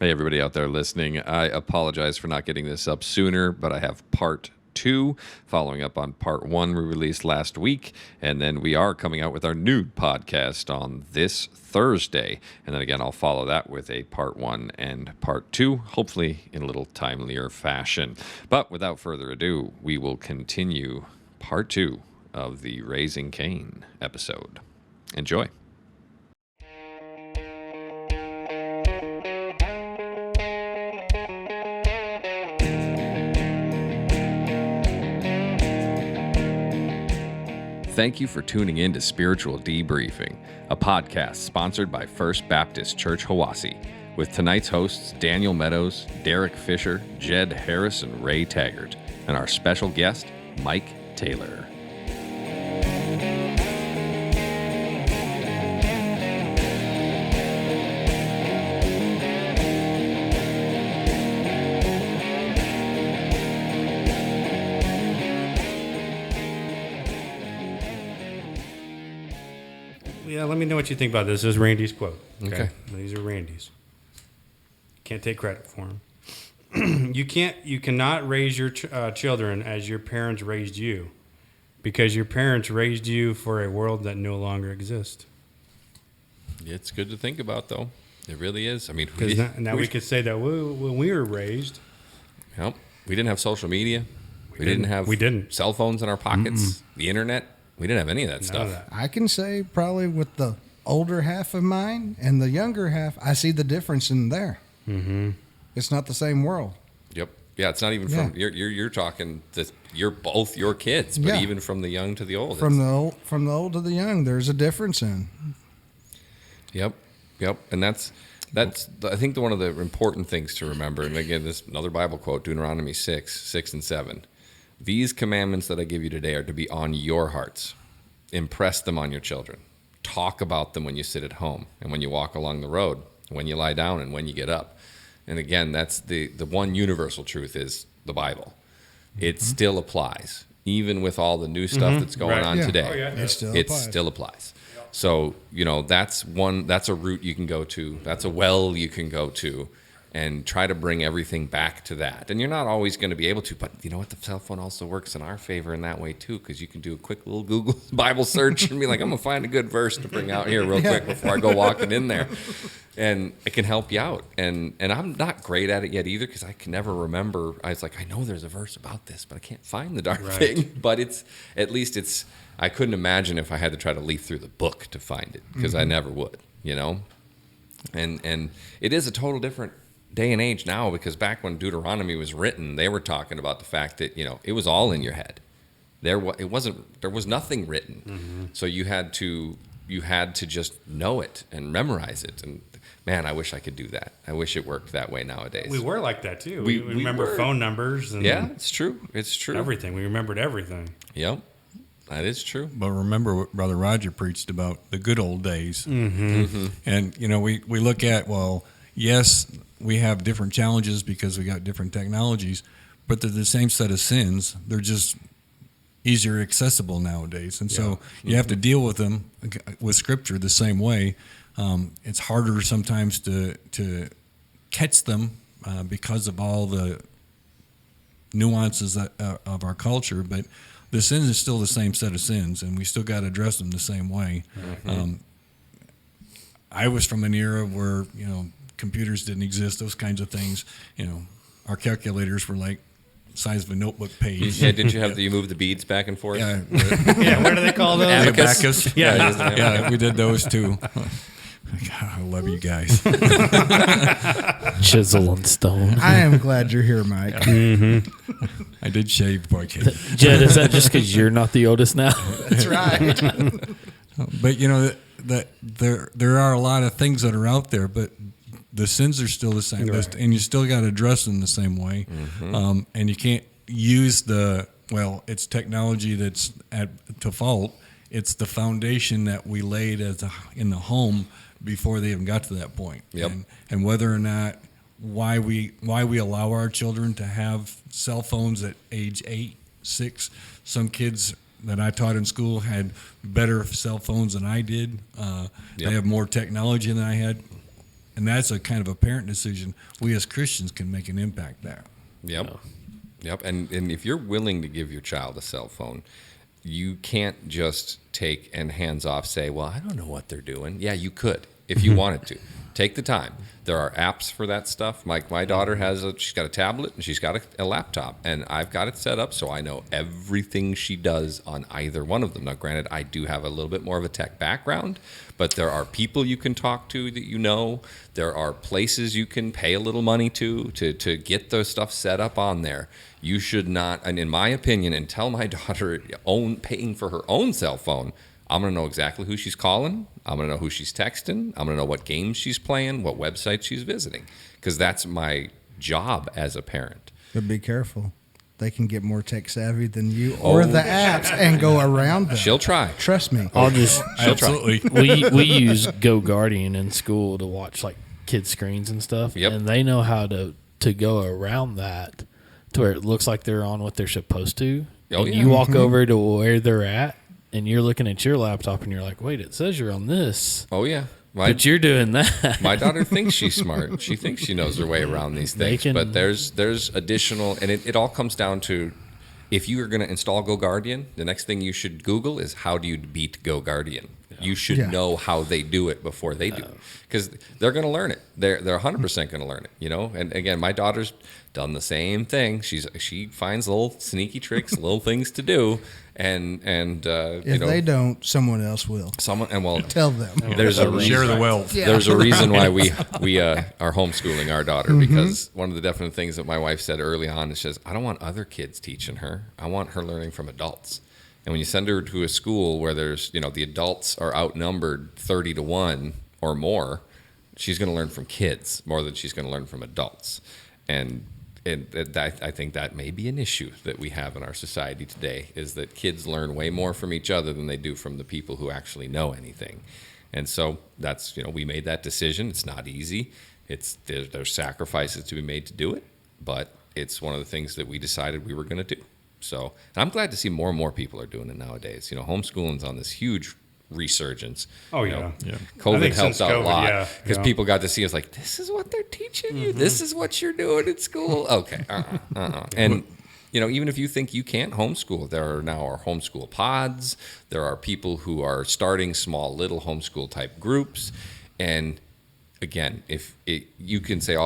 Hey, everybody out there listening. I apologize for not getting this up sooner, but I have part 2 following up on part 1 we released last week. And then we are coming out with our new podcast on this Thursday. And then again, I'll follow that with a part 1 and part 2, hopefully in a little timelier fashion. But without further ado, we will continue part 2 of the Raising Cain episode. Enjoy. Thank you for tuning in to Spiritual Debriefing, a podcast sponsored by First Baptist Church Hiwassee, with tonight's hosts Daniel Meadows, Derek Fisher, Jed Harris, and Ray Taggart, and our special guest, Mike Taylor. Yeah, let me know what you think about this. This is Randy's quote. Okay. These are Randy's. Can't take credit for them. You cannot raise your children as your parents raised you, because your parents raised you for a world that no longer exists. It's good to think about, though. It really is. I mean, we could say that when we were raised. Yep. We didn't have social media. We didn't have cell phones in our pockets. The internet. We didn't have any of that stuff. I can say probably with the older half of mine and the younger half, I see the difference in there. Mm-hmm. It's not the same world. Yep. Yeah, it's not even from you're talking that you're both your kids, but even from the young to the old. From the old to the young, there's a difference in. Yep. And that's I think one of the important things to remember. And again, this another Bible quote, Deuteronomy 6 and 7. These commandments that I give you today are to be on your hearts. Impress them on your children. Talk about them when you sit at home and when you walk along the road, when you lie down and when you get up. And again, that's the one universal truth is the Bible. It still applies. Even with all the new stuff that's going on today, it still applies. So, that's a route you can go to. That's a well you can go to. And try to bring everything back to that. And you're not always going to be able to, but you know what? The cell phone also works in our favor in that way too, because you can do a quick little Google Bible search and be like, I'm going to find a good verse to bring out here real quick before I go walking in there. And it can help you out. And I'm not great at it yet either, because I can never remember. I was like, I know there's a verse about this, but I can't find the darn thing. But at least I couldn't imagine if I had to try to leaf through the book to find it, because I never would, And it is a total different day and age now, because back when Deuteronomy was written, they were talking about the fact that it was all in your head. There was nothing written, so you had to just know it and memorize it. And man, I wish I could do that. I wish it worked that way nowadays. We were like that too. We remember phone numbers. And it's true. It's true. Everything. We remembered everything. Yep. That is true. But remember what Brother Roger preached about the good old days. And we look at, yes, we have different challenges because we got different technologies, but they're the same set of sins. They're just easier accessible nowadays. And so you have to deal with them with Scripture the same way. It's harder sometimes to catch them because of all the nuances of our culture, but the sin is still the same set of sins, and we still got to address them the same way. I was from an era where, computers didn't exist, those kinds of things. Our calculators were like size of a notebook page. Yeah, didn't you move the beads back and forth? Yeah. What do they call those? Abacus. Yeah, we did those too. God, I love you guys. Chisel and stone. I am glad you're here, Mike. I did shave, boy. Jed, is that just because you're not the oldest now? That's right. But that there are a lot of things that are out there, but the sins are still the same, and you still got to address them the same way. And you can't use it's technology that's to fault. It's the foundation that we laid in the home before they even got to that point. And whether or not why we allow our children to have cell phones at age 8, 6. Some kids that I taught in school had better cell phones than I did. They have more technology than I had. And that's a kind of a parent decision. We as Christians can make an impact there. Yep. Yep. And if you're willing to give your child a cell phone, you can't just take and hands off say, well, I don't know what they're doing. Yeah, you could if you wanted to. Take the time. There are apps for that stuff. My daughter she's got a tablet and she's got a laptop, and I've got it set up so I know everything she does on either one of them. Now, granted, I do have a little bit more of a tech background, but there are people you can talk to that you know. There are places you can pay a little money to get those stuff set up on there. You should not, and in my opinion, until my daughter paying for her own cell phone, I'm going to know exactly who she's calling. I'm going to know who she's texting. I'm going to know what games she's playing, what websites she's visiting, because that's my job as a parent. But be careful. They can get more tech savvy than you or the apps and go around them. She'll try. Trust me. I'll just Absolutely. we use Go Guardian in school to watch like kids screens and stuff. Yep. And they know how to go around that to where it looks like they're on what they're supposed to. Oh, And yeah. you walk over to where they're at and you're looking at your laptop and you're like, wait, it says you're on this. Oh, yeah. But you're doing that. My daughter thinks she's smart. She thinks she knows her way around these things. But there's additional, and it all comes down to, if you are going to install Go Guardian, the next thing you should Google is how do you beat Go Guardian. You should know how they do it before they do, because they're going to learn it. They're 100% going to learn it. You know. And again, my daughter's done the same thing. She finds little sneaky tricks, little things to do, and If they don't, someone else will. Tell them. There's a Share reason. the wealth. There's a reason why we are homeschooling our daughter, because one of the definite things that my wife said early on is, she says, I don't want other kids teaching her. I want her learning from adults. And when you send her to a school where there's, the adults are outnumbered 30-1 or more, she's going to learn from kids more than she's going to learn from adults. And I think that may be an issue that we have in our society today, is that kids learn way more from each other than they do from the people who actually know anything. And so that's, we made that decision. It's not easy. There's sacrifices to be made to do it, but it's one of the things that we decided we were going to do. So, and I'm glad to see more and more people are doing it nowadays. Homeschooling's on this huge resurgence. Oh, yeah. COVID helped out a lot, because yeah. people got to see us like, this is what they're teaching you. This is what you're doing at school. Okay. And, even if you think you can't homeschool, there are now our homeschool pods. There are people who are starting small little homeschool type groups. And again, you can say,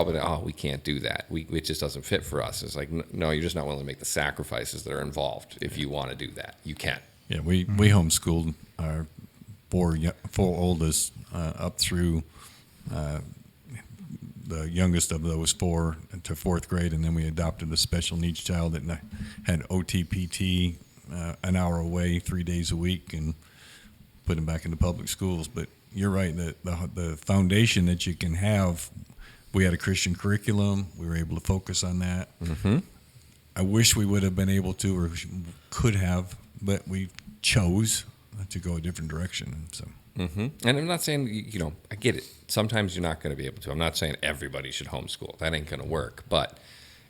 we can't do that. It just doesn't fit for us. It's like, no, you're just not willing to make the sacrifices that are involved. If you want to do that, you can. Yeah, we homeschooled our four oldest up through the youngest of those four to fourth grade, and then we adopted a special needs child that had OTPT an hour away 3 days a week, and put him back into public schools. But you're right, the foundation that you can have, we had a Christian curriculum. We were able to focus on that. Mm-hmm. I wish we would have been able to, or could have, but we chose to go a different direction. So. Mm-hmm. And I'm not saying, I get it. Sometimes you're not going to be able to. I'm not saying everybody should homeschool. That ain't going to work. But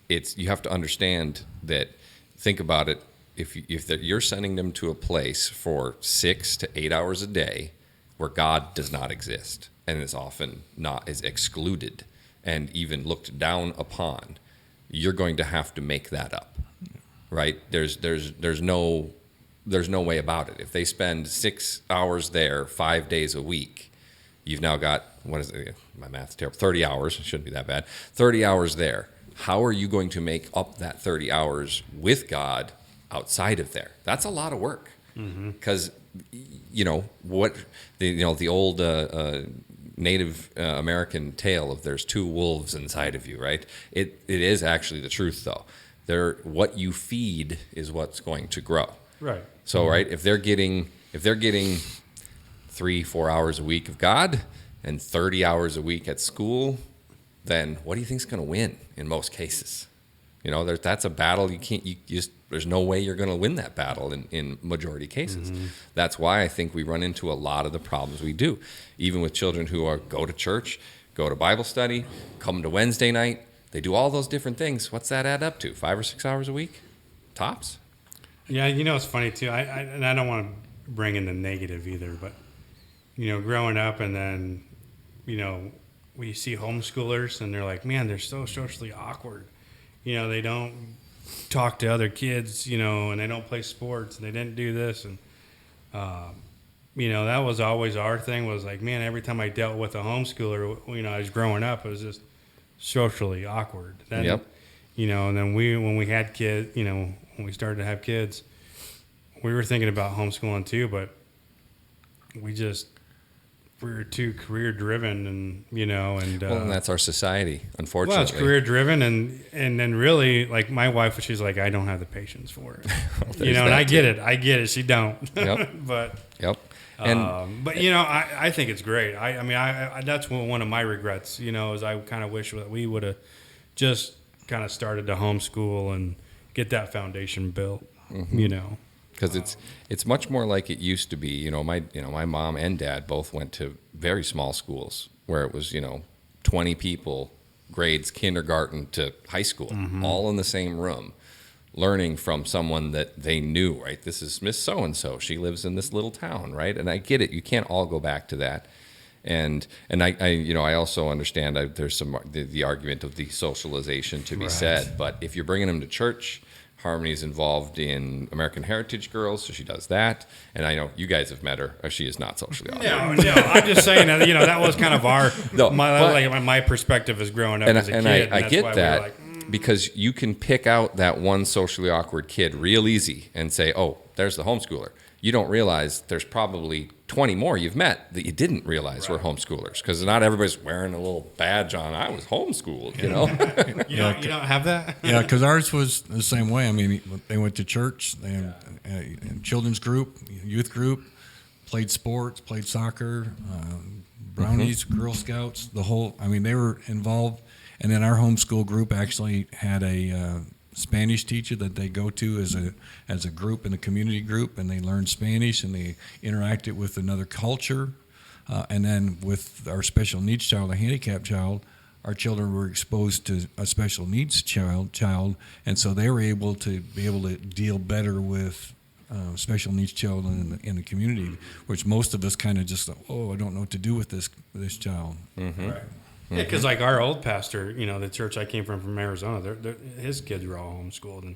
you have to understand that, think about it, if you're sending them to a place for 6 to 8 hours a day where God does not exist and is often is excluded and even looked down upon, you're going to have to make that up, right? There's no way about it. If they spend 6 hours there 5 days a week, you've now got, what is it? My math's terrible. 30 hours. It shouldn't be that bad. 30 hours there. How are you going to make up that 30 hours with God outside of there? That's a lot of work. Because, the old Native American tale of there's two wolves inside of you, right? It is actually the truth, though. What you feed is what's going to grow. Right. So, right, if they're getting 3-4 hours a week of God and 30 hours a week at school, then what do you think's going to win in most cases? That's a battle there's no way you're going to win that battle in majority cases. That's why I think we run into a lot of the problems we do, even with children who go to church, go to Bible study, come to Wednesday night. They do all those different things. What's that add up to? 5 or 6 hours a week, tops. Yeah, it's funny too. And I don't want to bring in the negative either, but growing up and then, we see homeschoolers and they're like, man, they're so socially awkward. You know, they don't talk to other kids, you know, and they don't play sports and they didn't do this. And, you know, that was always our thing was like, man, every time I dealt with a homeschooler, you know, I was growing up, it was just socially awkward. Then, Yep. You know, and then when we had kids, you know, when we started to have kids, we were thinking about homeschooling too, but we were too career driven and, you know, and, And that's our society, unfortunately. well, it's career driven, and then really, like my wife, she's like, I don't have the patience for it, you know, and I get it. She don't, Yep. but Yep. but you know, I think it's great. I mean, I that's one of my regrets, you know, is I kind of wish that we would have just kind of started to homeschool and get that foundation built, you know. Because it's much more like it used to be. You know, my mom and dad both went to very small schools where it was, you know, 20 people, grades kindergarten to high school, all in the same room, learning from someone that they knew. Right, this is Miss So and So. She lives in this little town, right? And I get it. You can't all go back to that. And I you know, I also understand there's some the argument of the socialization to be said. But if you're bringing them to church, Harmony's involved in American Heritage Girls, so she does that. And I know you guys have met her. She is not socially awkward. No, I'm just saying that, you know, that was kind of my perspective as growing up as a kid. And I that's get why we that were like, because you can pick out that one socially awkward kid real easy and say, oh, there's the homeschooler. You don't realize there's probably 20 more you've met that you didn't realize were homeschoolers, because not everybody's wearing a little badge on, I was homeschooled, you know? you don't have that? Yeah, because ours was the same way. I mean, they went to church, they had a children's group, youth group, played sports, played soccer, brownies, Girl Scouts, the whole. I mean, they were involved. And then our homeschool group actually had a Spanish teacher that they go to as a group in a community group, and they learn Spanish and they interacted with another culture. And then with our special needs child, a handicapped child, our children were exposed to a special needs child, and so they were able to deal better with special needs children in the community, which most of us kind of just, I don't know what to do with this child. Mm-hmm. Right. Yeah, because like our old pastor, you know, the church I came from Arizona, his kids were all homeschooled, and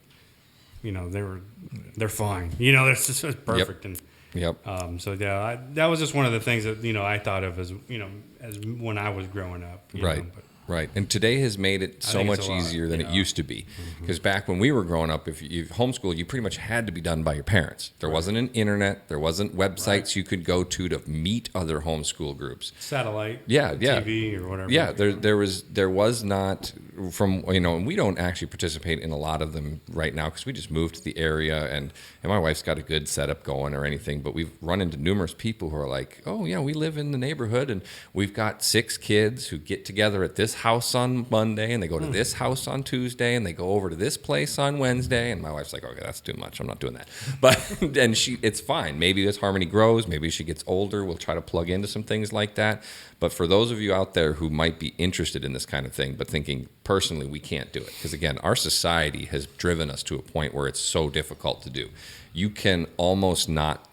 you know they're fine. You know, it's perfect. Yep. And so yeah, that was just one of the things that, you know, I thought of as, you know, as when I was growing up. Right. Right. And today has made it so much easier than it used to be. Because back when we were growing up, if you homeschooled, you pretty much had to be done by your parents. There wasn't an internet. There wasn't websites you could go to meet other homeschool groups. Satellite. TV or whatever. Yeah, there was not, from, you know, and we don't actually participate in a lot of them right now because we just moved to the area, and my wife's got a good setup going or anything, but we've run into numerous people who are like, oh, yeah, we live in the neighborhood and we've got 6 kids who get together at this house on Monday, and they go to this house on Tuesday, and they go over to this place on Wednesday, and my wife's like, okay, that's too much, I'm not doing that. But and it's fine. Maybe as Harmony grows, maybe she gets older, we'll try to plug into some things like that. But for those of you out there who might be interested in this kind of thing but thinking personally we can't do it, because again, our society has driven us to a point where it's so difficult to do. You can almost not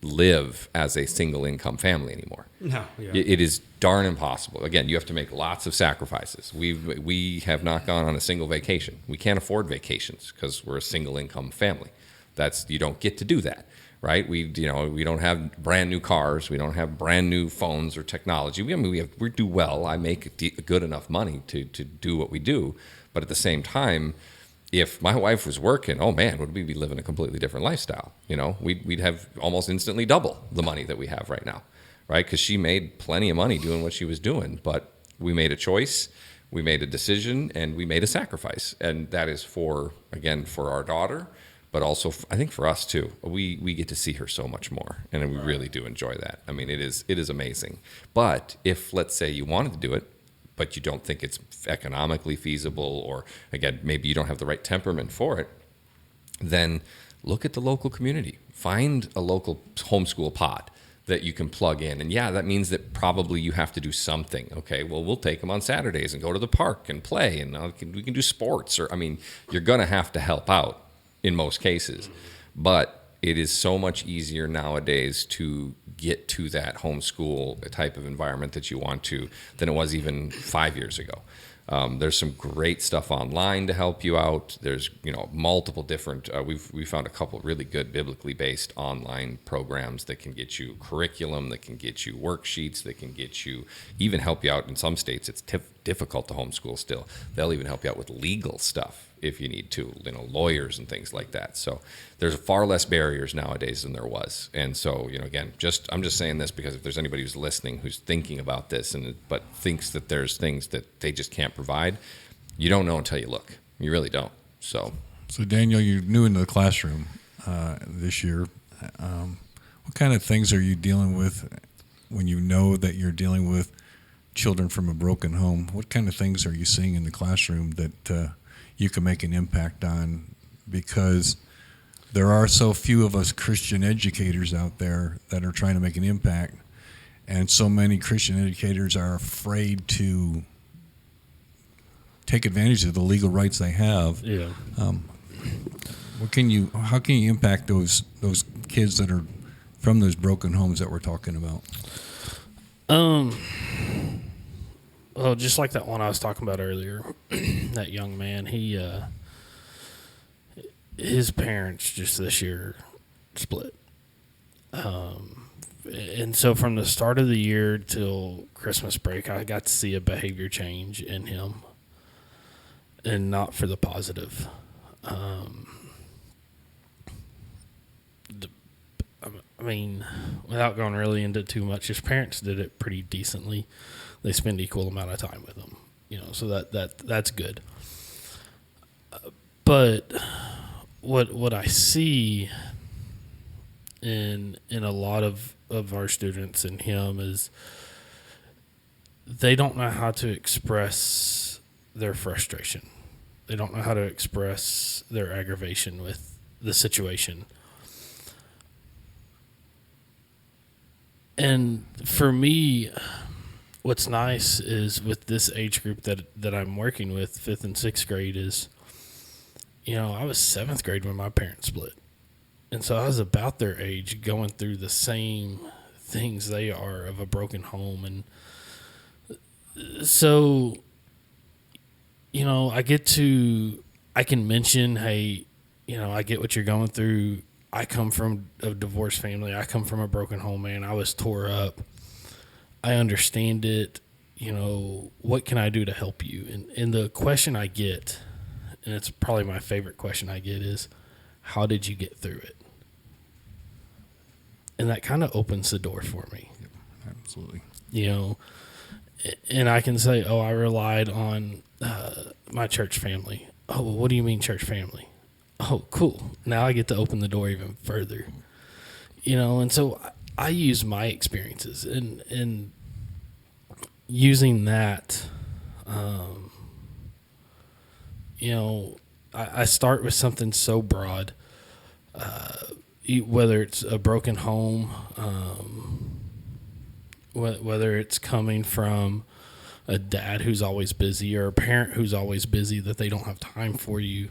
live as a single income family anymore. No, yeah. It is darn impossible. Again, you have to make lots of sacrifices. We have not gone on a single vacation. We can't afford vacations because we're a single income family. You don't get to do that, right? We don't have brand new cars. We don't have brand new phones or technology. We do well. I make good enough money to do what we do, but at the same time, if my wife was working, oh man, would we be living a completely different lifestyle? You know, we'd have almost instantly double the money that we have right now, right? Because she made plenty of money doing what she was doing, but we made a choice, we made a decision, and we made a sacrifice. And that is for our daughter, but also I think for us too. We get to see her so much more, and we really do enjoy that. I mean, it is amazing. But if, let's say, you wanted to do it, but you don't think it's economically feasible, or again, maybe you don't have the right temperament for it, then look at the local community. Find a local homeschool pod that you can plug in. And yeah, that means that probably you have to do something. Okay, well, we'll take them on Saturdays and go to the park and play, and we can do sports. Or, I mean, you're going to have to help out in most cases. But it is so much easier nowadays to get to that homeschool type of environment that you want to than it was even 5 years ago. There's some great stuff online to help you out. There's multiple different. We found a couple really good biblically based online programs that can get you curriculum, that can get you worksheets, that can get you even help you out. In some states, it's difficult to homeschool still. They'll even help you out with legal stuff if you need to, lawyers and things like that. So there's far less barriers nowadays than there was. And so, again, I'm just saying this because if there's anybody who's listening who's thinking about this but thinks that there's things that they just can't provide, you don't know until you look. You really don't. So Daniel, you're new into the classroom this year. What kind of things are you dealing with when you know that you're dealing with children from a broken home? What kind of things are you seeing in the classroom that you can make an impact on? Because there are so few of us Christian educators out there that are trying to make an impact, and so many Christian educators are afraid to take advantage of the legal rights they have. Yeah. How can you impact those kids that are from those broken homes that we're talking about? Well, just like that one I was talking about earlier, that young man, his parents just this year split. And so from the start of the year till Christmas break, I got to see a behavior change in him, and not for the positive. Without going really into too much, his parents did it pretty decently. They spend equal amount of time with him, so that's good. But what I see in a lot of our students and him is they don't know how to express their frustration. They don't know how to express their aggravation with the situation. And for me, what's nice is with this age group that I'm working with, 5th and 6th grade, is, I was 7th grade when my parents split. And so I was about their age going through the same things they are of a broken home. And so, I can mention, hey, I get what you're going through. I come from a divorced family. I come from a broken home, man. I was tore up. I understand it. What can I do to help you? And the question I get, and it's probably my favorite question I get, is, how did you get through it? And that kind of opens the door for me. Yep, absolutely. And I can say, I relied on my church family. Oh, well, what do you mean church family? Oh, cool. Now I get to open the door even further. And so I use my experiences and using that, I start with something so broad, whether it's a broken home, whether it's coming from a dad who's always busy or a parent who's always busy that they don't have time for you.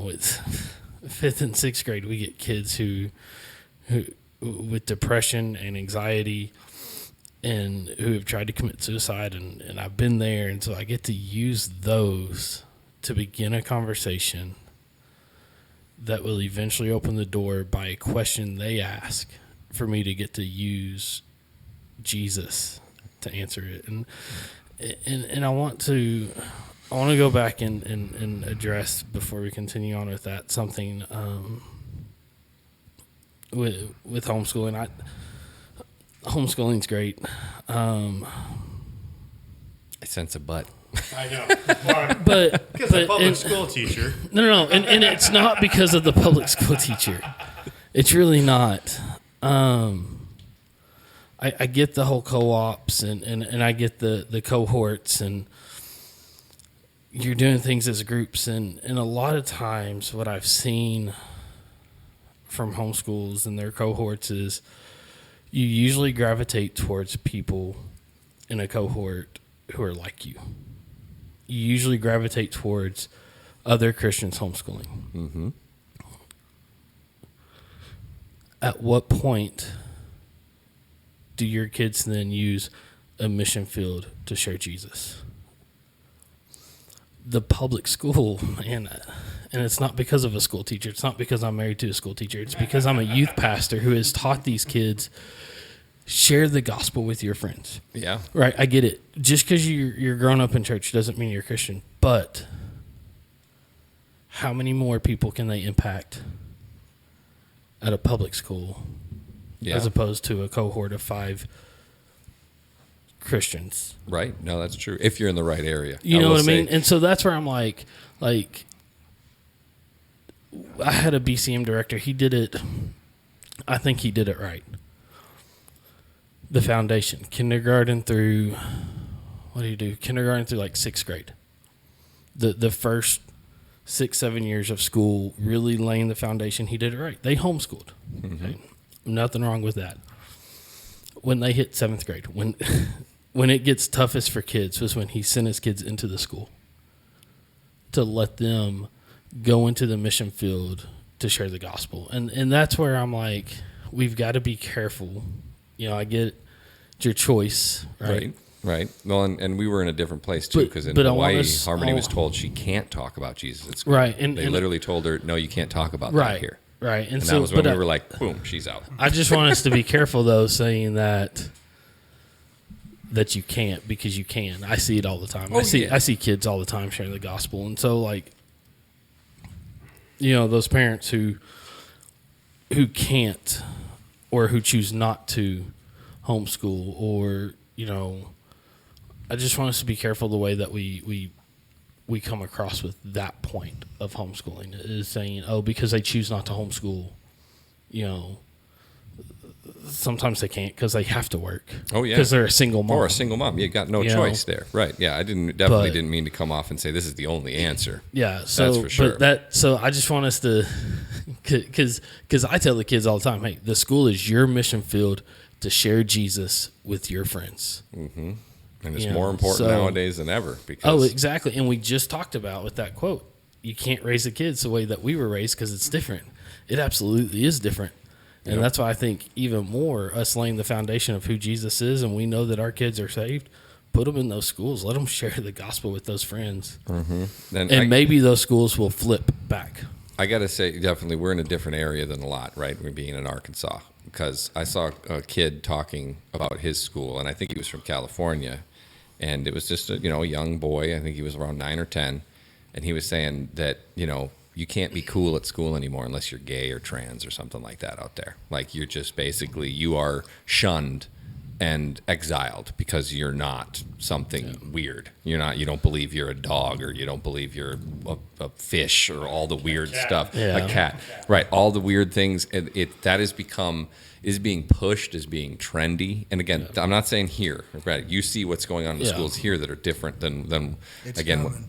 It's 5th and 6th grade. We get kids who with depression and anxiety and who have tried to commit suicide, and I've been there. And so I get to use those to begin a conversation that will eventually open the door by a question they ask for me to get to use Jesus to answer it. And I want to go back and address, before we continue on with that, something with homeschooling. Homeschooling's great. I sense a but. I know. But Because a public school teacher. No. And it's not because of the public school teacher. It's really not. I get the whole co-ops and I get the cohorts, and you're doing things as groups. And a lot of times what I've seen from homeschools and their cohorts is you usually gravitate towards people in a cohort who are like you. You usually gravitate towards other Christians homeschooling. Mm-hmm. at what point do your kids then use a mission field to share Jesus? The public school, and it's not because of a school teacher. It's not because I'm married to a school teacher. It's because I'm a youth pastor who has taught these kids, share the gospel with your friends. Yeah. Right, I get it. Just because you're grown up in church doesn't mean you're a Christian. But how many more people can they impact at a public school as opposed to a cohort of 5 Christians? Right. No, that's true. If you're in the right area. You know what I mean? And so that's where I'm like, I had a BCM director. He did it. I think he did it right. The foundation, kindergarten through, what do you do? Kindergarten through like 6th grade. The first 6-7 years of school, really laying the foundation. He did it right. They homeschooled. Mm-hmm. Okay? Nothing wrong with that. When they hit 7th grade, when it gets toughest for kids, was when he sent his kids into the school to let them go into the mission field to share the gospel. And that's where I'm like, we've got to be careful. You know, I get your choice, right? Right. Well, and we were in a different place too, because in Hawaii, Harmony was told she can't talk about Jesus at school. Right. And they literally told her, no, you can't talk about right, that here. Right. And so, that was when we were like, boom, she's out. I just want us to be careful, though, saying that you can't, because you can. I see it all the time. I see kids all the time sharing the gospel. And so, like, you know, those parents who can't or who choose not to homeschool, or, you know, I just want us to be careful the way that we come across with that point of homeschooling, is saying, oh, because they choose not to homeschool, you know, sometimes they can't because they have to work. Oh, yeah. Because they're a single mom. Or a single mom. You got no choice there. Right. Yeah. I didn't mean to come off and say this is the only answer. Yeah. So, that's for sure. So I just want us to, because I tell the kids all the time, hey, the school is your mission field to share Jesus with your friends. Mm-hmm. And it's more important nowadays than ever. Because oh, exactly. And we just talked about with that quote, you can't raise the kids the way that we were raised because it's different. It absolutely is different. And that's why I think even more us laying the foundation of who Jesus is, and we know that our kids are saved, put them in those schools. Let them share the gospel with those friends. Mm-hmm. And maybe those schools will flip back. I got to say, definitely, we're in a different area than a lot, right? We're being in Arkansas. Because I saw a kid talking about his school, and I think he was from California. And it was just a young boy. I think he was around 9 or 10. And he was saying that, you can't be cool at school anymore unless you're gay or trans or something like that out there. Like, you're just basically, you are shunned and exiled because you're not something weird. You don't believe you're a dog, or you don't believe you're a fish, or all the weird stuff. Yeah. A cat. Right. All the weird things. That is being pushed as being trendy. And again, I'm not saying here, right? You see what's going on in the schools here that are different than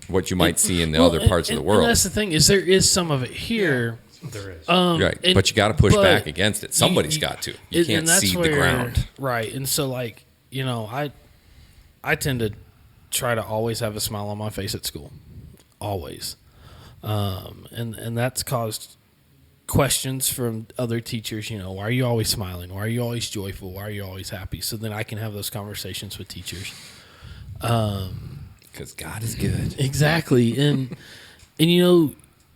what you might see in the other parts of the world. And that's the thing, is there is some of it here. Yeah, there is. Right. But you got to push back against it. Somebody's got to. You can't seed the ground. Right. And so, like, I tend to try to always have a smile on my face at school. Always. And that's caused questions from other teachers, why are you always smiling? Why are you always joyful? Why are you always happy? So then I can have those conversations with teachers. Because God is good. Exactly. And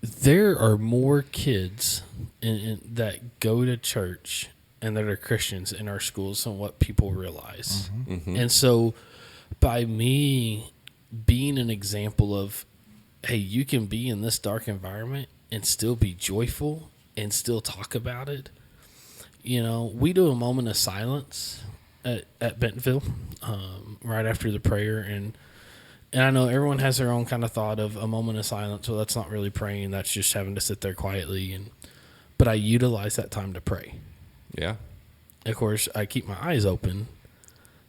there are more kids that go to church and that are Christians in our schools than what people realize. Mm-hmm. Mm-hmm. And so by me being an example of, hey, you can be in this dark environment and still be joyful and still talk about it. We do a moment of silence at Bentonville right after the prayer. And I know everyone has their own kind of thought of a moment of silence. So that's not really praying. That's just having to sit there quietly. But I utilize that time to pray. Yeah. Of course, I keep my eyes open,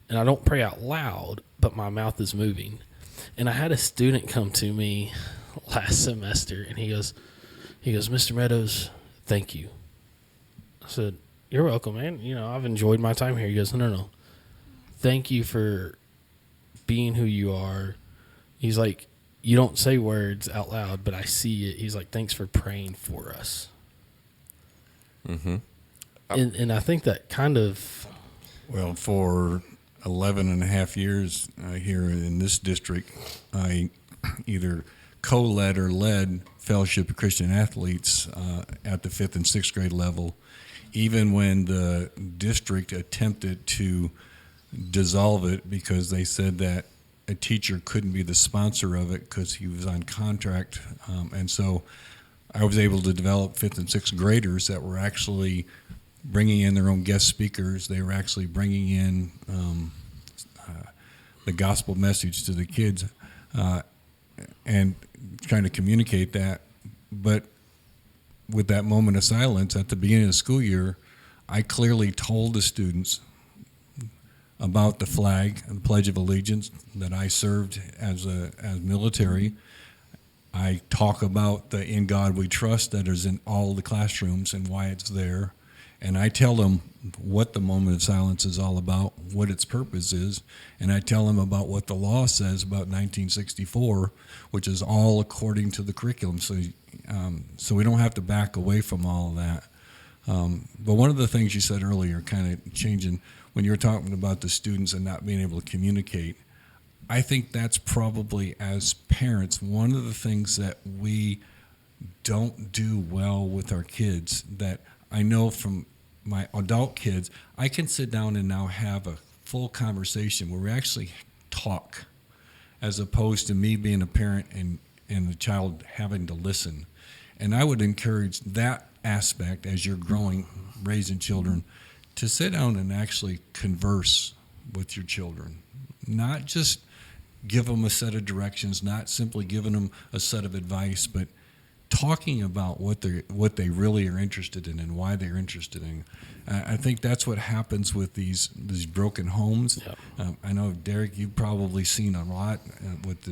and I don't pray out loud, but my mouth is moving. And I had a student come to me last semester, and he goes, Mr. Meadows, thank you. I said, you're welcome, man. I've enjoyed my time here. He goes, no. Thank you for being who you are. He's like, you don't say words out loud, but I see it. He's like, thanks for praying for us. Mm-hmm. And I think that kind of, Well, for 11 and a half years here in this district, I either co-led or led Fellowship of Christian Athletes at the 5th and 6th grade level, even when the district attempted to dissolve it because they said that a teacher couldn't be the sponsor of it because he was on contract. And so I was able to develop 5th and 6th graders that were actually bringing in their own guest speakers. They were actually bringing in the gospel message to the kids and trying to communicate that. But with that moment of silence at the beginning of the school year, I clearly told the students about the flag and the Pledge of Allegiance that I served as military. I talk about the "In God We Trust" that is in all the classrooms and why it's there. And I tell them what the moment of silence is all about, what its purpose is, and I tell them about what the law says about 1964, which is all according to the curriculum. So we don't have to back away from all of that. But one of the things you said earlier, kind of changing, when you were talking about the students and not being able to communicate, I think that's probably, as parents, one of the things that we don't do well with our kids. That I know from my adult kids, I can sit down and now have a full conversation where we actually talk, as opposed to me being a parent and the child having to listen. And I would encourage that aspect as you're growing, raising children, to sit down and actually converse with your children. Not just give them a set of directions, not simply giving them a set of advice, but talking about what they really are interested in and why they're interested in. I think that's what happens with these broken homes. Yep. I know, Derek, you've probably seen a lot with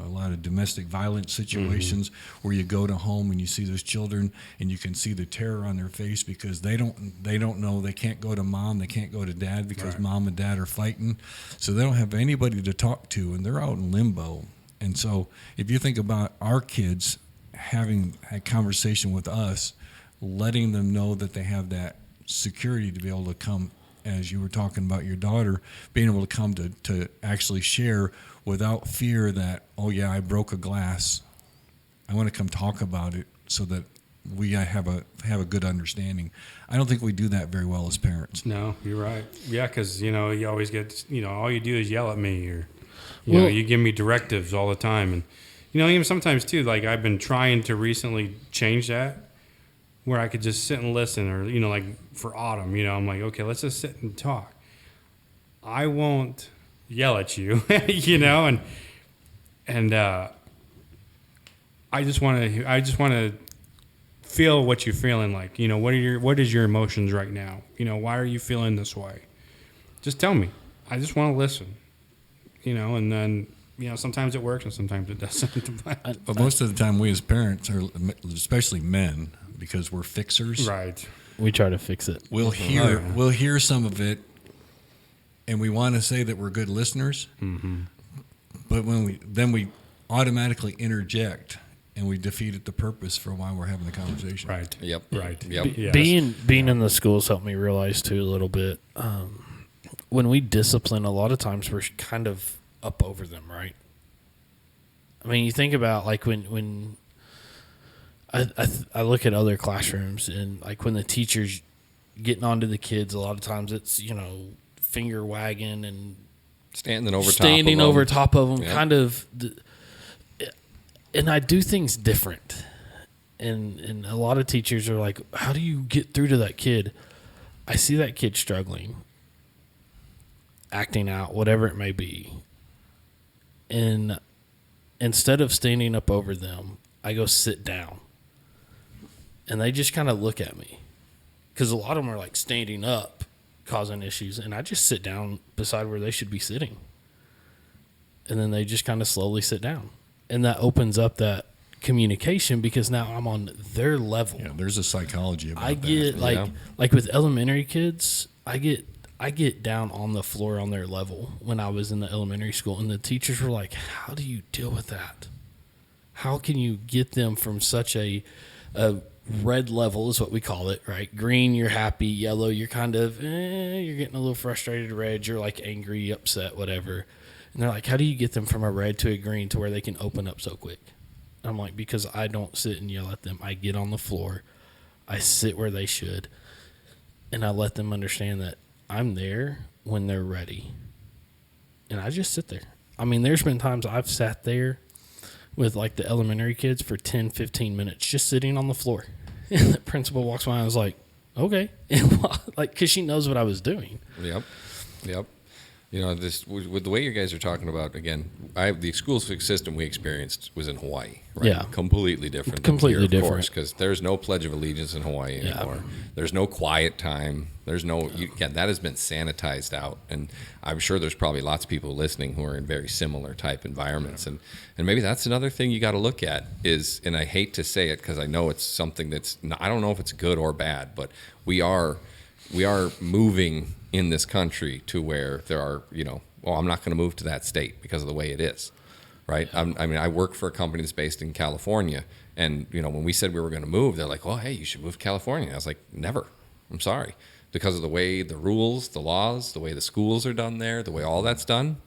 a lot of domestic violence situations where you go to home and you see those children and you can see the terror on their face because they don't know, they can't go to mom, they can't go to dad because mom and dad are fighting, so they don't have anybody to talk to and they're out in limbo. And so if you think about our kids having a conversation with us, letting them know that they have that security to be able to come, as you were talking about your daughter, being able to come to actually share without fear that, oh yeah, I broke a glass. I want to come talk about it so that we have a good understanding. I don't think we do that very well as parents. No, you're right. Yeah, because, you always get, all you do is yell at me or, you give me directives all the time. And, even sometimes too, like I've been trying to recently change that where I could just sit and listen or, like for autumn, I'm like, okay, let's just sit and talk. I won't yell at you, and I just want to feel what you're feeling like, what is your emotions right now? Why are you feeling this way? Just tell me. I just want to listen, and then, sometimes it works and sometimes it doesn't. But most of the time, we as parents, are, especially men, because we're fixers, right? we try to fix it. We'll hear some of it, and we want to say that we're good listeners. Mm-hmm. But when we automatically interject, and we defeated the purpose for why we're having the conversation. Right. Yep. Right. Yep. Yes. Being in the schools helped me realize too a little bit. When we discipline, a lot of times we're kind of up over them, right? I mean, you think about like when I look at other classrooms and like when the teacher's getting onto the kids, a lot of times it's finger wagging and standing over top of them, yep. kind of. And I do things different, and a lot of teachers are like, "How do you get through to that kid?" I see that kid struggling, acting out, whatever it may be, and instead of standing up over them, I go sit down, and they just kind of look at me, because a lot of them are like standing up, causing issues, and I just sit down beside where they should be sitting, and then they just kind of slowly sit down. And that opens up that communication because now I'm on their level. Yeah, there's a psychology about I get that. like with elementary kids, I get down on the floor on their level when I was in the elementary school, and the teachers were like, "How do you deal with that? How can you get them from such a red level is what we call it, right? Green, you're happy. Yellow, you're kind of, you're getting a little frustrated. Red, you're like angry, upset, whatever. And they're like, how do you get them from a red to a green to where they can open up so quick? I'm like, because I don't sit and yell at them. I get on the floor. I sit where they should. And I let them understand that I'm there when they're ready. And I just sit there. I mean, there's been times I've sat there with like the elementary kids for 10, 15 minutes just sitting on the floor. And the principal walks by and I was like, okay. And like, because she knows what I was doing. Yep. You know, this with the way you guys are talking about, again, the school system we experienced was in Hawaii, right? Yeah. Completely different. Completely than here, different. of course, because there's no Pledge of Allegiance in Hawaii Yeah. anymore. There's no quiet time. There's no, that has been sanitized out. And I'm sure there's probably lots of people listening who are in very similar type environments. And maybe that's another thing you got to look at is, and I hate to say it because I know it's something that's, I don't know if it's good or bad, but we are moving in this country to where there are, I'm not going to move to that state because of the way it is, right? I mean, I work for a company that's based in California, and when we said we were going to move, they're like, "Well, hey, you should move to California." I was like, "Never. I'm sorry." Because of the way the rules, the laws, the way the schools are done there, the way all that's done,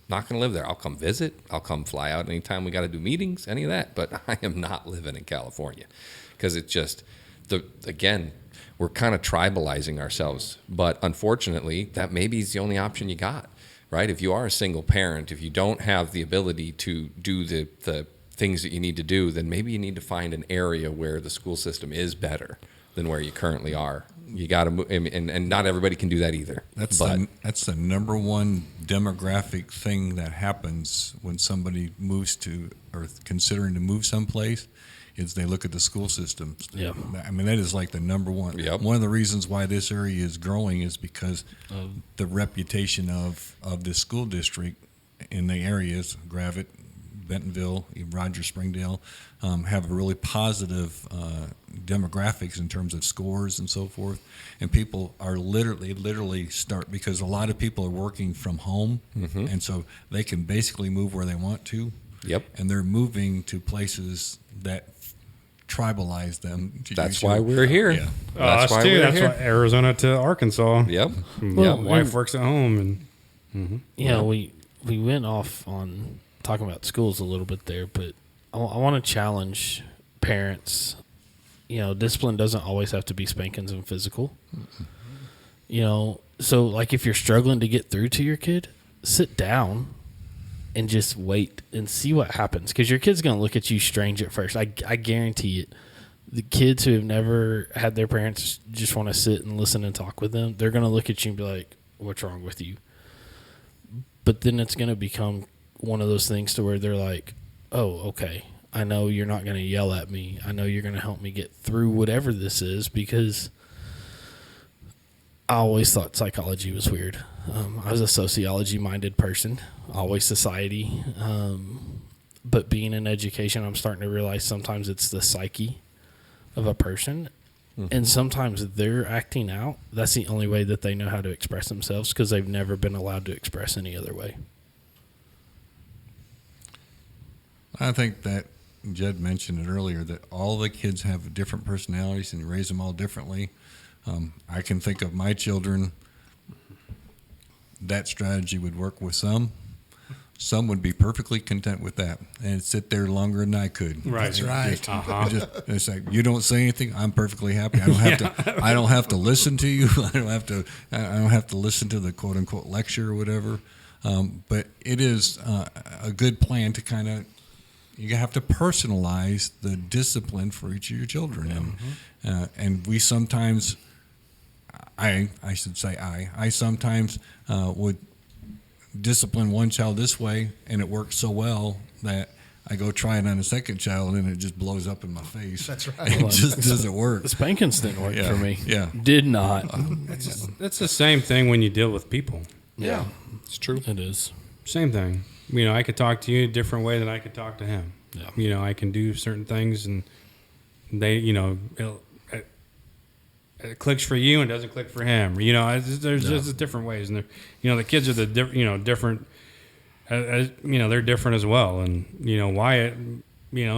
not going to live there. I'll come visit. I'll come fly out anytime we got to do meetings, any of that. But I am not living in California because it's just again. We're kind of tribalizing ourselves, but unfortunately, that maybe is the only option you got, right? If you are a single parent, if you don't have the ability to do the things that you need to do, then maybe you need to find an area where the school system is better than where you currently are. You got to move, and not everybody can do that either. That's the number one demographic thing that happens when somebody moves to or considering to move someplace. Is they look at the school systems. Yeah. I mean, that is like the number one. Yep. One of the reasons why this area is growing is because the reputation of this school district in the areas, Gravette, Bentonville, Rogers, Springdale, have a really positive demographics in terms of scores and so forth. And people are literally start, because a lot of people are working from home, and so they can basically move where they want to. Yep. And they're moving to places that tribalize them. That's why we're here. Yeah. That's why too. we're That's here. why Arizona to Arkansas. Yep. Well, Wife works at home, and we went off on talking about schools a little bit there, but I want to challenge parents. Discipline doesn't always have to be spankings and physical. So like if you're struggling to get through to your kid, sit down and just wait and see what happens, because your kid's going to look at you strange at first. I guarantee it. The kids who have never had their parents just want to sit and listen and talk with them, they're going to look at you and be like, what's wrong with you? But then it's going to become one of those things to where they're like, oh, okay, I know you're not going to yell at me. I know you're going to help me get through whatever this is, because I always thought psychology was weird. I was a sociology-minded person, always society. But being in education, I'm starting to realize sometimes it's the psyche of a person. And sometimes they're acting out. That's the only way that they know how to express themselves, because they've never been allowed to express any other way. I think that Jed mentioned it earlier, that all the kids have different personalities and you raise them all differently. I can think of my children, that strategy would work with some. Some would be perfectly content with that and sit there longer than I could. right. That's right. It's like, you don't say anything, I'm perfectly happy. I don't have to. I don't have to listen to you. I don't have to listen to the quote unquote lecture or whatever. But it is a good plan to kind of. You have to personalize the discipline for each of your children, and we sometimes. I should say I sometimes would discipline one child this way, and it works so well that I go try it on a second child, and it just blows up in my face. That's right. It just doesn't work. The spankings didn't work for me. Yeah. Did not. That's the same thing when you deal with people. Yeah. It's true. It is. Same thing. I could talk to you a different way than I could talk to him. Yeah. I can do certain things, and they, it clicks for you and doesn't click for him. There's just different ways, and the kids are different. They're different as well, and Wyatt,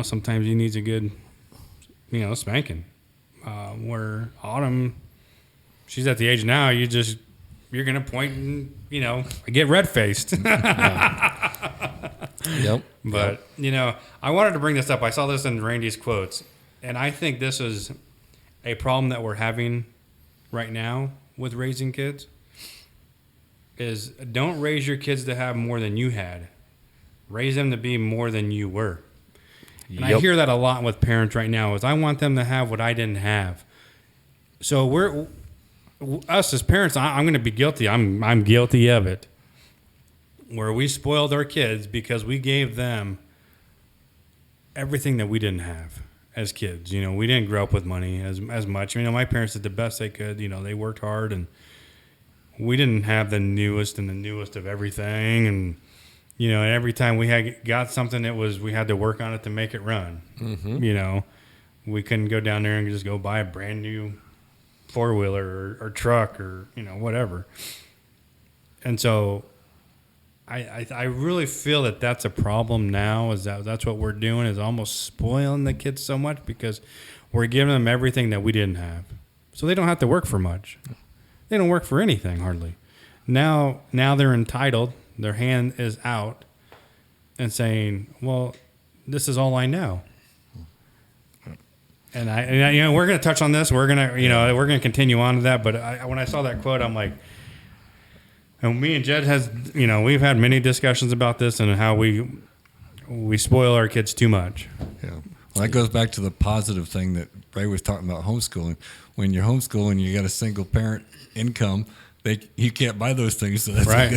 sometimes he needs a good, spanking. where Autumn, she's at the age now, you're going to point and, get red-faced. Yep. But, I wanted to bring this up. I saw this in Randy's quotes, and I think this is a problem that we're having right now with raising kids is don't raise your kids to have more than you had. Raise them to be more than you were. And I hear that a lot with parents right now is I want them to have what I didn't have. So us as parents, I'm going to be guilty. I'm guilty of it. Where we spoiled our kids because we gave them everything that we didn't have as kids. We didn't grow up with money as much. My parents did the best they could. They worked hard, and we didn't have the newest of everything. And and every time we got something, we had to work on it to make it run. Mm-hmm. We couldn't go down there and just go buy a brand new 4-wheeler or truck or whatever. And so I really feel that that's a problem now. That's what we're doing is almost spoiling the kids so much because we're giving them everything that we didn't have, so they don't have to work for much. They don't work for anything hardly. Now they're entitled. Their hand is out and saying, well, this is all I know. And we're going to touch on this. We're going to continue on to that. But when I saw that quote, I'm like, and me and Jed we've had many discussions about this and how we spoil our kids too much. Yeah. Well, that goes back to the positive thing that Ray was talking about homeschooling. When you're homeschooling, you got a single parent income. You can't buy those things, so that's right.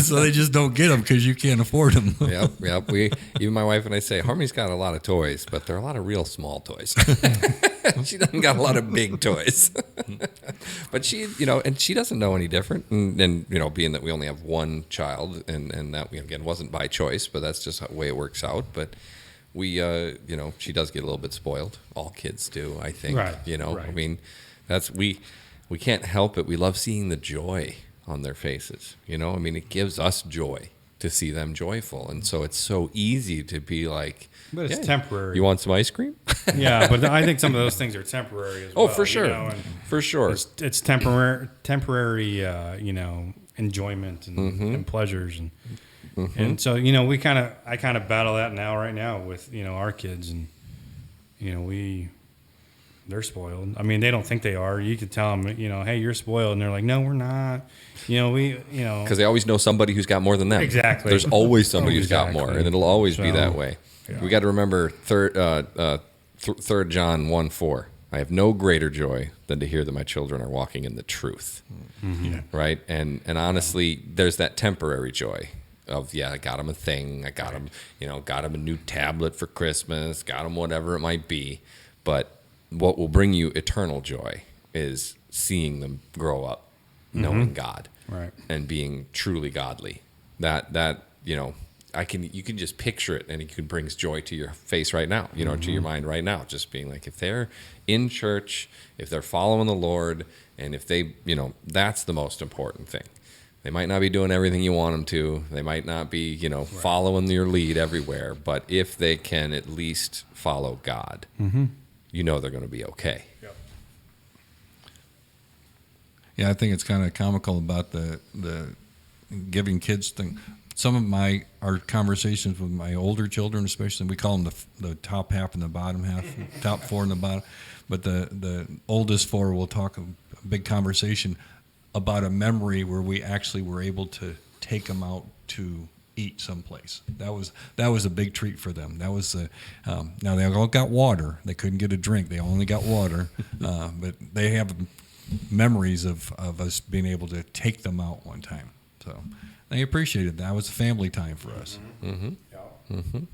So they just don't get them because you can't afford them. Yep. Even my wife and I say Harmony's got a lot of toys, but they're a lot of real small toys. She doesn't got a lot of big toys, but she, and she doesn't know any different. And being that we only have one child, and that again wasn't by choice, but that's just the way it works out. But we, she does get a little bit spoiled. All kids do, I think. Right. Right. I mean, we can't help it. We love seeing the joy on their faces. It gives us joy to see them joyful. And so it's so easy to be like, but it's temporary. You want some ice cream? Yeah, but I think some of those things are temporary as well. Oh, for sure. For sure. It's temporary, enjoyment and pleasures. And so, I kind of battle that right now with, our kids and, they're spoiled. I mean, they don't think they are. You could tell them, hey, you're spoiled. And they're like, no, we're not. Because they always know somebody who's got more than them. Exactly. There's always somebody who's got more, and it'll always be that way. Yeah. We got to remember 3 John 1:4. I have no greater joy than to hear that my children are walking in the truth. Mm-hmm. Yeah. Right? And honestly, there's that temporary joy of, I got them a thing. I got them, got them a new tablet for Christmas, got them whatever it might be. But what will bring you eternal joy is seeing them grow up, knowing God, right, and being truly godly. That you can just picture it, and it brings joy to your face right now, to your mind right now. Just being like, if they're in church, if they're following the Lord, and if they, that's the most important thing. They might not be doing everything you want them to. They might not be, following your lead everywhere. But if they can at least follow God, they're going to be okay. Yep. Yeah, I think it's kind of comical about the giving kids thing. Some of our conversations with my older children, especially, we call them the top half and the bottom half, top 4 and the bottom. But the oldest 4 will talk a big conversation about a memory where we actually were able to take them out to eat someplace. That was a big treat for them. That was now they all got water. They couldn't get a drink. They only got water, but they have memories of us being able to take them out one time. So they appreciated that. That was family time for us. Mm-hmm. Mm-hmm.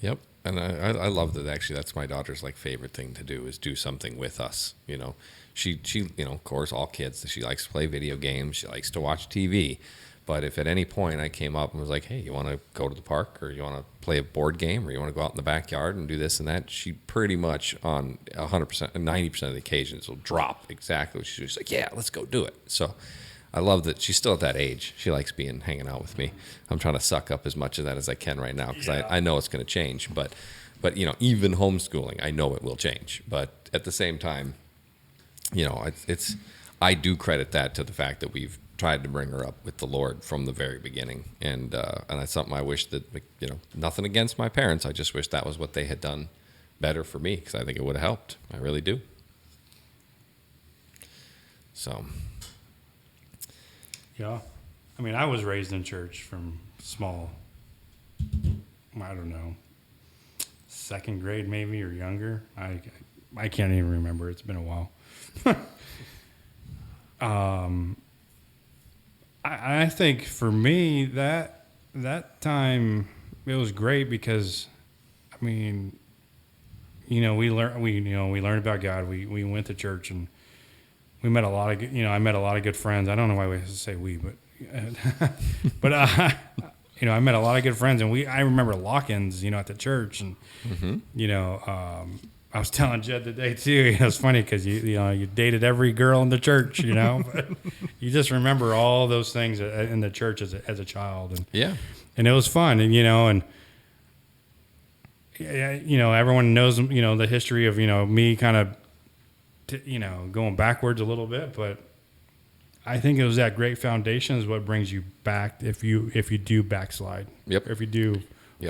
Yep. And I love that. Actually, that's my daughter's favorite thing to do is do something with us. She of course, all kids. She likes to play video games. She likes to watch TV. But if at any point I came up and was like, hey, you want to go to the park, or you want to play a board game, or you want to go out in the backyard and do this and that, she pretty much on 100%, 90% of the occasions will drop exactly what she's like, yeah, let's go do it. So I love that she's still at that age. She likes hanging out with me. I'm trying to suck up as much of that as I can right now because I know it's going to change. But even homeschooling, I know it will change. But at the same time, it's I do credit that to the fact that we've tried to bring her up with the Lord from the very beginning, and that's something I wish that nothing against my parents. I just wish that was what they had done better for me, because I think it would have helped. I really do. So. Yeah. I mean, I was raised in church from small, I don't know, second grade maybe or younger. I can't even remember. It's been a while. I think for me that time it was great because, I mean, we learned about God. We went to church and we met a lot of I met a lot of good friends. I don't know why we have to say we, but I met a lot of good friends, and I remember lock-ins at the church, and I was telling Jed today too. It's funny because you dated every girl in the church, but you just remember all those things in the church as a child, and it was fun, and everyone knows the history of me kind of going backwards a little bit, but I think it was that great foundation is what brings you back if you do backslide. Yep. Or if you do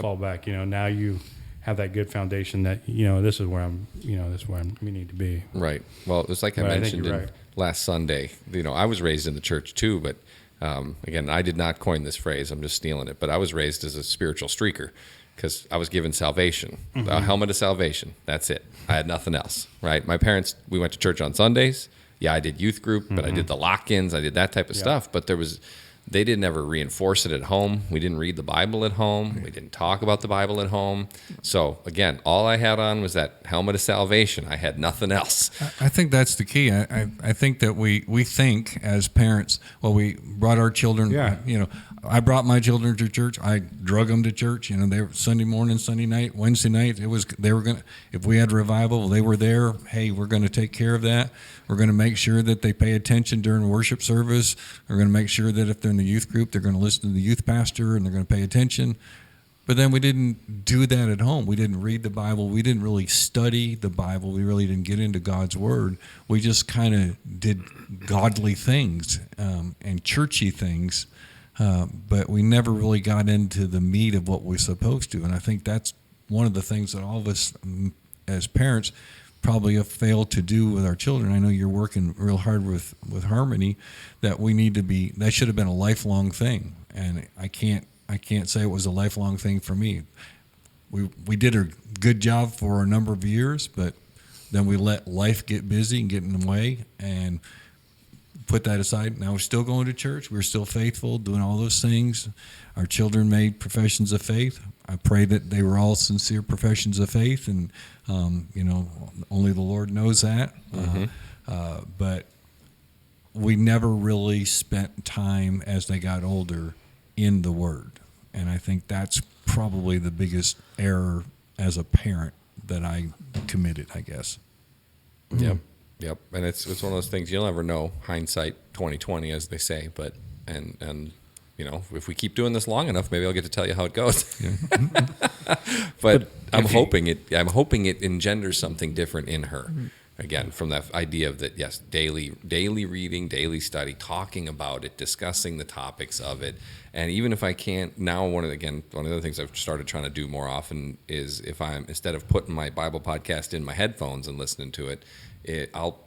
fall back, now you have that good foundation that this is where we need to be. Right. Well, it's like I mentioned last Sunday. I was raised in the church too, but again, I did not coin this phrase. I'm just stealing it. But I was raised as a spiritual streaker because I was given salvation, a helmet of salvation. That's it. I had nothing else. Right. My parents, we went to church on Sundays. Yeah, I did youth group, but I did the lock-ins. I did that type of stuff. But they didn't ever reinforce it at home. We didn't read the Bible at home. We didn't talk about the Bible at home. So again, all I had on was that helmet of salvation. I had nothing else. I think that's the key. I think that we think as parents, we brought our children, I brought my children to church. I drug them to church. They were Sunday morning, Sunday night, Wednesday night. If we had revival, they were there. Hey, we're going to take care of that. We're going to make sure that they pay attention during worship service. We're going to make sure that if they're in the youth group, they're going to listen to the youth pastor and they're going to pay attention. But then we didn't do that at home. We didn't read the Bible. We didn't really study the Bible. We really didn't get into God's Word. We just kind of did godly things and churchy things, but we never really got into the meat of what we're supposed to. And I think that's one of the things that all of us as parents probably have failed to do with our children. I know you're working real hard with Harmony. That should have been a lifelong thing, and I can't say it was a lifelong thing for me. We did a good job for a number of years, but then we let life get busy and get in the way and put that aside. Now we're still going to church. We're still faithful, doing all those things. Our children made professions of faith. I pray that they were all sincere professions of faith, and only the Lord knows that. But we never really spent time as they got older in the Word, and I think that's probably the biggest error as a parent that I committed, I guess. Yep. And it's one of those things you'll never know. Hindsight 20/20, as they say. But and if we keep doing this long enough, maybe I'll get to tell you how it goes. But I'm hoping it engenders something different in her. Again, from that idea of that, yes, daily reading, daily study, talking about it, discussing the topics of it. And even if I can't, now one of the other things I've started trying to do more often is instead of putting my Bible podcast in my headphones and listening to it, I'll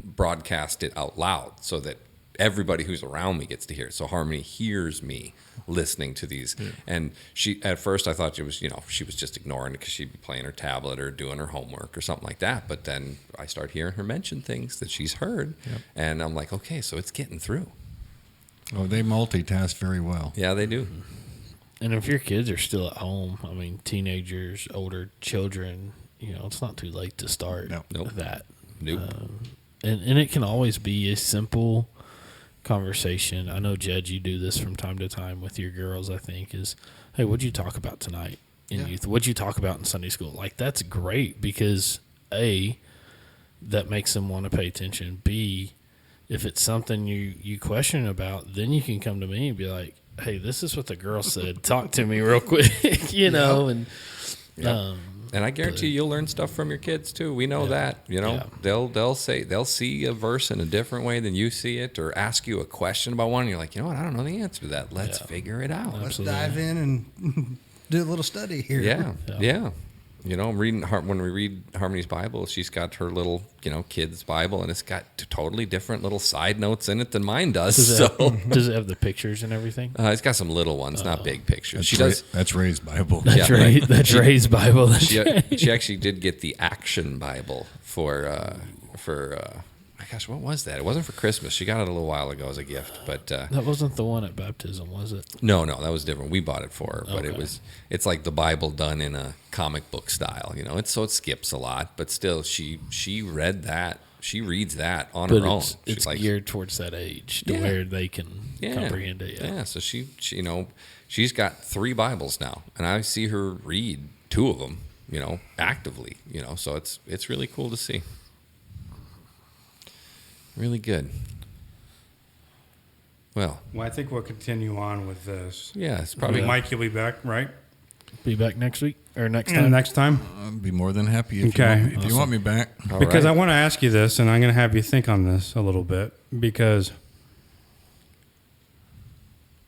broadcast it out loud so that everybody who's around me gets to hear it. So Harmony hears me listening to these. Yeah. And she, at first I thought she was just ignoring it because she'd be playing her tablet or doing her homework or something like that. But then I start hearing her mention things that she's heard. Yep. And I'm like, okay, so it's getting through. Oh, they multitask very well. Yeah, they do. And if your kids are still at home, I mean, teenagers, older children, it's not too late to start that. Nope. And it can always be a simple conversation. I know, Jed, you do this from time to time with your girls, I think, is, hey, what'd you talk about tonight in youth? What'd you talk about in Sunday school? Like, that's great because, A, that makes them want to pay attention. B, if it's something you question about, then you can come to me and be like, hey, this is what the girl said. Talk to me real quick, and And I guarantee you'll learn stuff from your kids too. We know that. You know, they'll see a verse in a different way than you see it, or ask you a question about one. And you're like, you know what? I don't know the answer to that. Let's figure it out. Let's dive in and do a little study here. Yeah. You know, I'm reading when we read Harmony's Bible. She's got her little, kids' Bible, and it's got totally different little side notes in it than mine does. Does it have the pictures and everything? It's got some little ones, not big pictures. That's Ray's Bible. That's right. That's Ray's Bible. She actually did get the Action Bible for gosh, what was that? It wasn't for Christmas. She got it a little while ago as a gift, but that wasn't the one at baptism, was it? No, that was different. We bought it for her, but Okay. it's like the Bible done in a comic book style. So it skips a lot, but still, she read that. She reads that on her own. It's geared towards that age to where they can comprehend it. Yeah. So she she's got 3 Bibles now, and I see her read 2 of them. Actively. So it's really cool to see. Really good. Well, I think we'll continue on with this. Yeah, it's probably Mike, you'll be back, right? Be back next week or next Yeah, time? next time. I'd be more than happy if Okay. you want me back. all Because right. I want to ask you this, and I'm going to have you think on this a little bit. Because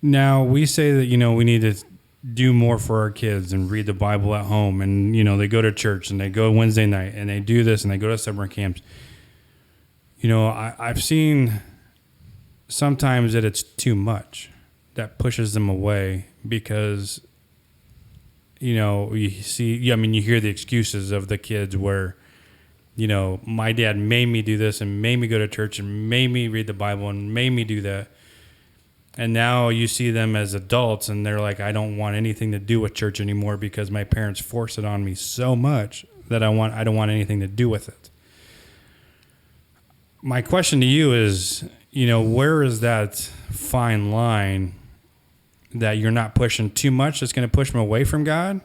now we say that, we need to do more for our kids and read the Bible at home. And, they go to church and they go Wednesday night and they do this and they go to summer camps. I've seen sometimes that it's too much that pushes them away because, you see, you hear the excuses of the kids where, my dad made me do this and made me go to church and made me read the Bible and made me do that. And now you see them as adults and they're like, I don't want anything to do with church anymore because my parents force it on me so much that I don't want anything to do with it. My question to you is, where is that fine line that you're not pushing too much that's going to push them away from God,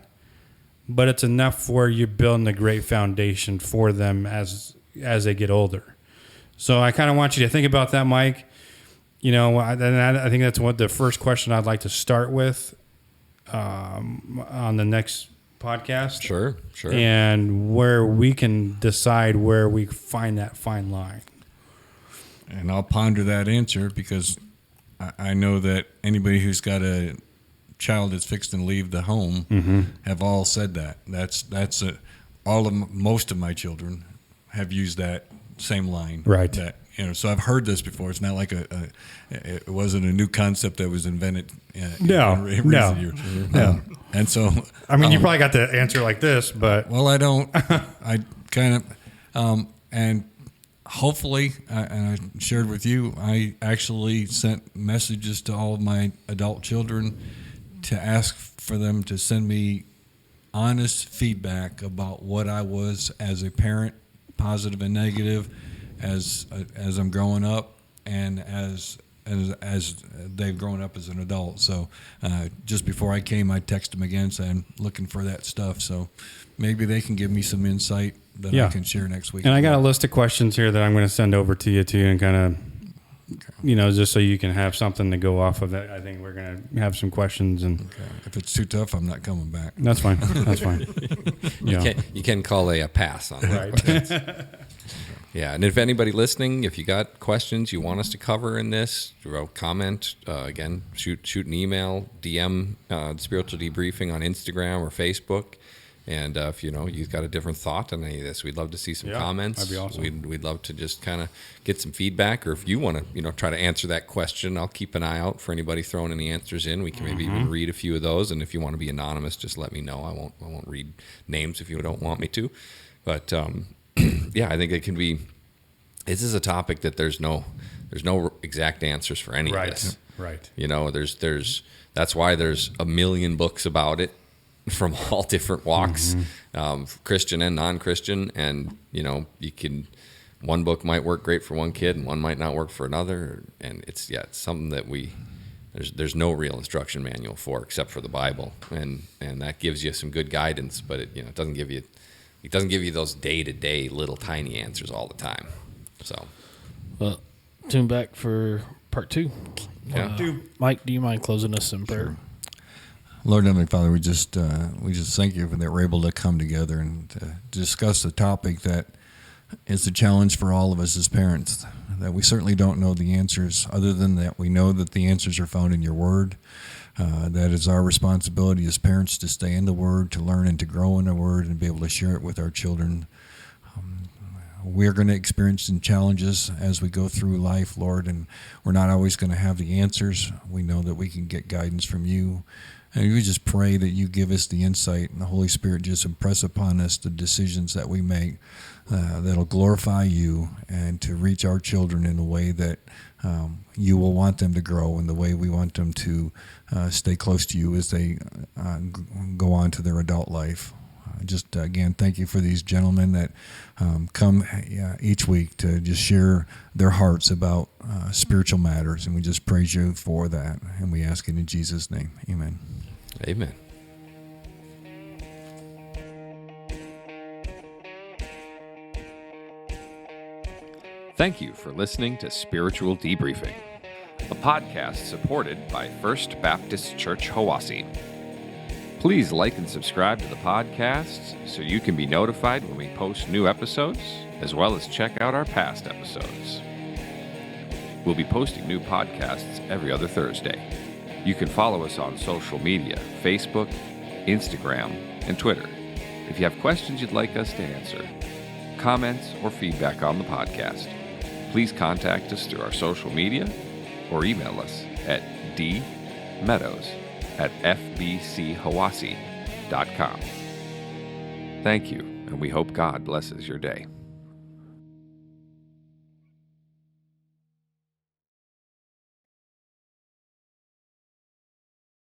but it's enough where you're building a great foundation for them as they get older? So I kind of want you to think about that, Mike. I think that's what the first question I'd like to start with on the next podcast. Sure. And where we can decide where we find that fine line. And I'll ponder that answer because I know that anybody who's got a child that's fixed and leave the home have all said that. That's most of my children have used that same line. Right. That, so I've heard this before. It's not like it wasn't a new concept that was invented. No. And so, You probably got the answer like this, but well, I don't. I kind of, and hopefully, and I shared with you, I actually sent messages to all of my adult children to ask for them to send me honest feedback about what I was as a parent, positive and negative, as I'm growing up, and as they've grown up as an adult. So just before I came, I texted them again saying, looking for that stuff. So maybe they can give me some insight that I can share next week. And I got a list of questions here that I'm going to send over to you too, and kind of, just so you can have something to go off of that. I think we're going to have some questions, and if it's too tough, I'm not coming back. that's fine. That's fine. You can call a pass on that. Right. Yeah, and if anybody listening, if you got questions you want us to cover in this, comment, again, shoot an email, DM Spiritual Debriefing on Instagram or Facebook. And if you've got a different thought on any of this, we'd love to see some comments. That'd be awesome. We'd love to just kind of get some feedback, or if you want to, try to answer that question, I'll keep an eye out for anybody throwing any answers in. We can maybe even read a few of those. And if you want to be anonymous, just let me know. I won't read names if you don't want me to. But yeah, I think it can be. This is a topic that there's no exact answers for any of this. Right. There's that's why there's a million books about it from all different walks, Christian and non-Christian, and one book might work great for one kid and one might not work for another, and it's something that there's no real instruction manual for except for the Bible, and that gives you some good guidance, but it doesn't give you those day-to-day little tiny answers all the time. So, Well, tune back for part 2. Yeah. Mike, do you mind closing us in prayer? Lord Heavenly Father, we just thank you for that we're able to come together and to discuss a topic that is a challenge for all of us as parents, that we certainly don't know the answers, other than that we know that the answers are found in your word. That is our responsibility as parents to stay in the word, to learn and to grow in the word, and be able to share it with our children. We're going to experience some challenges as we go through life, Lord, and we're not always going to have the answers. We know that we can get guidance from you. And we just pray that you give us the insight, and the Holy Spirit just impress upon us the decisions that we make that'll glorify you and to reach our children in a way that you will want them to grow, and the way we want them to stay close to you as they go on to their adult life. Just again, thank you for these gentlemen that come each week to just share their hearts about spiritual matters, and we just praise you for that, and we ask it in Jesus' name. Amen. Amen. Thank you for listening to Spiritual Debriefing, a podcast supported by First Baptist Church Hiwassee. Please like and subscribe to the podcast so you can be notified when we post new episodes, as well as check out our past episodes. We'll be posting new podcasts every other Thursday. You can follow us on social media, Facebook, Instagram, and Twitter. If you have questions you'd like us to answer, comments, or feedback on the podcast, please contact us through our social media or email us at dmeadows@fbchiwassee.com. Thank you, and we hope God blesses your day.